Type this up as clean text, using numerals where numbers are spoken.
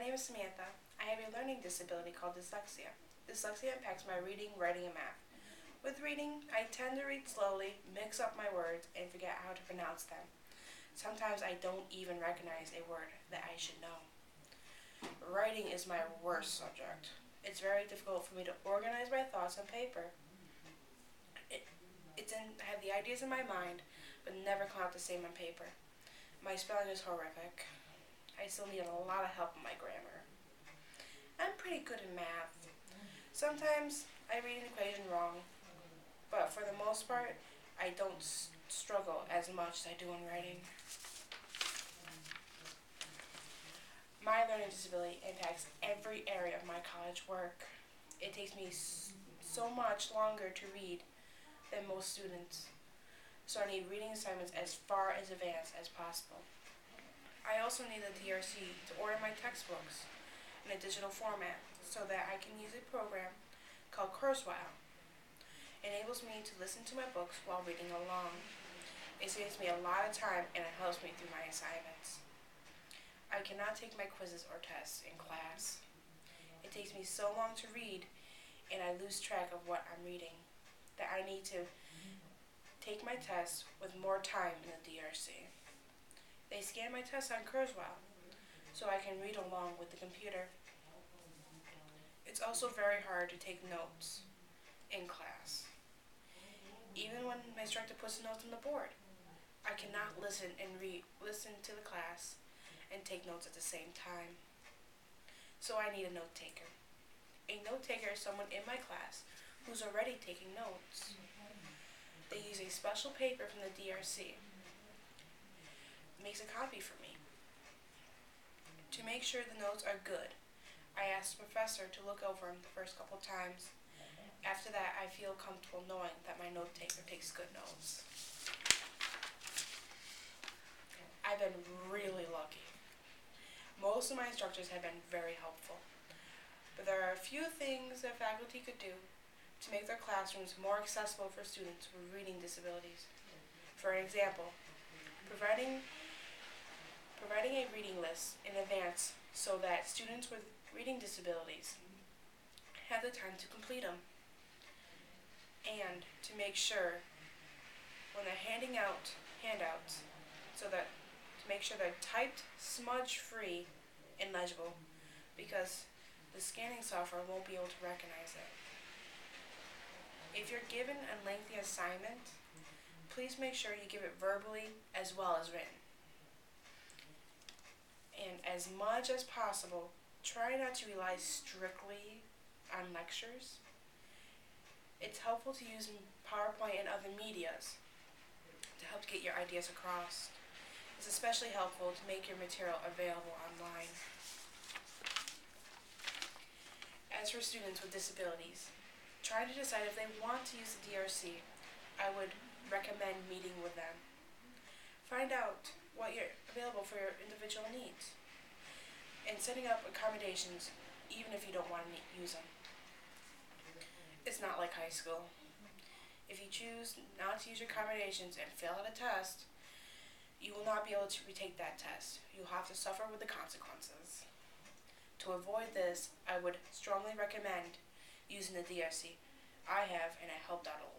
name is Samantha. I have a learning disability called dyslexia. Dyslexia impacts my reading, writing, and math. With reading, I tend to read slowly, mix up my words, and forget how to pronounce them. Sometimes I don't even recognize a word that I should know. Writing is my worst subject. It's very difficult for me to organize my thoughts on paper. I have the ideas in my mind, but never come out the same on paper. My spelling is horrific. I still need a lot of help with my grammar. I'm pretty good in math. Sometimes I read an equation wrong, but for the most part, I don't struggle as much as I do in writing. My learning disability impacts every area of my college work. It takes me so much longer to read than most students, so I need reading assignments as far as advanced as possible. I also need a DRC to order my textbooks in a digital format so that I can use a program called Kurzweil. It enables me to listen to my books while reading along. It saves me a lot of time and it helps me through my assignments. I cannot take my quizzes or tests in class. It takes me so long to read and I lose track of what I'm reading that I need to take my tests with more time in the DRC. They scan my tests on Kurzweil so I can read along with the computer. It's also very hard to take notes in class. Even when my instructor puts the notes on the board, I cannot listen to the class and take notes at the same time. So I need a note taker. A note taker is someone in my class who's already taking notes. They use a special paper from the DRC. Makes a copy for me. To make sure the notes are good, I ask the professor to look over them the first couple times. After that, I feel comfortable knowing that my note taker takes good notes. I've been really lucky. Most of my instructors have been very helpful, but there are a few things that faculty could do to make their classrooms more accessible for students with reading disabilities. For example, providing a reading list in advance so that students with reading disabilities have the time to complete them, and to make sure when they're handing out handouts to make sure they're typed, smudge-free, and legible, because the scanning software won't be able to recognize it. If you're given a lengthy assignment, please make sure you give it verbally as well as written. And as much as possible, try not to rely strictly on lectures. It's helpful to use PowerPoint and other medias to help get your ideas across. It's especially helpful to make your material available online. As for students with disabilities, try to decide if they want to use the DRC. I would recommend meeting with them. Find out what you're available for your individual needs, and setting up accommodations even if you don't want to use them. It's not like high school. If you choose not to use your accommodations and fail at a test, you will not be able to retake that test. You'll have to suffer with the consequences. To avoid this, I would strongly recommend using the DRC. I have, and it helped out a lot.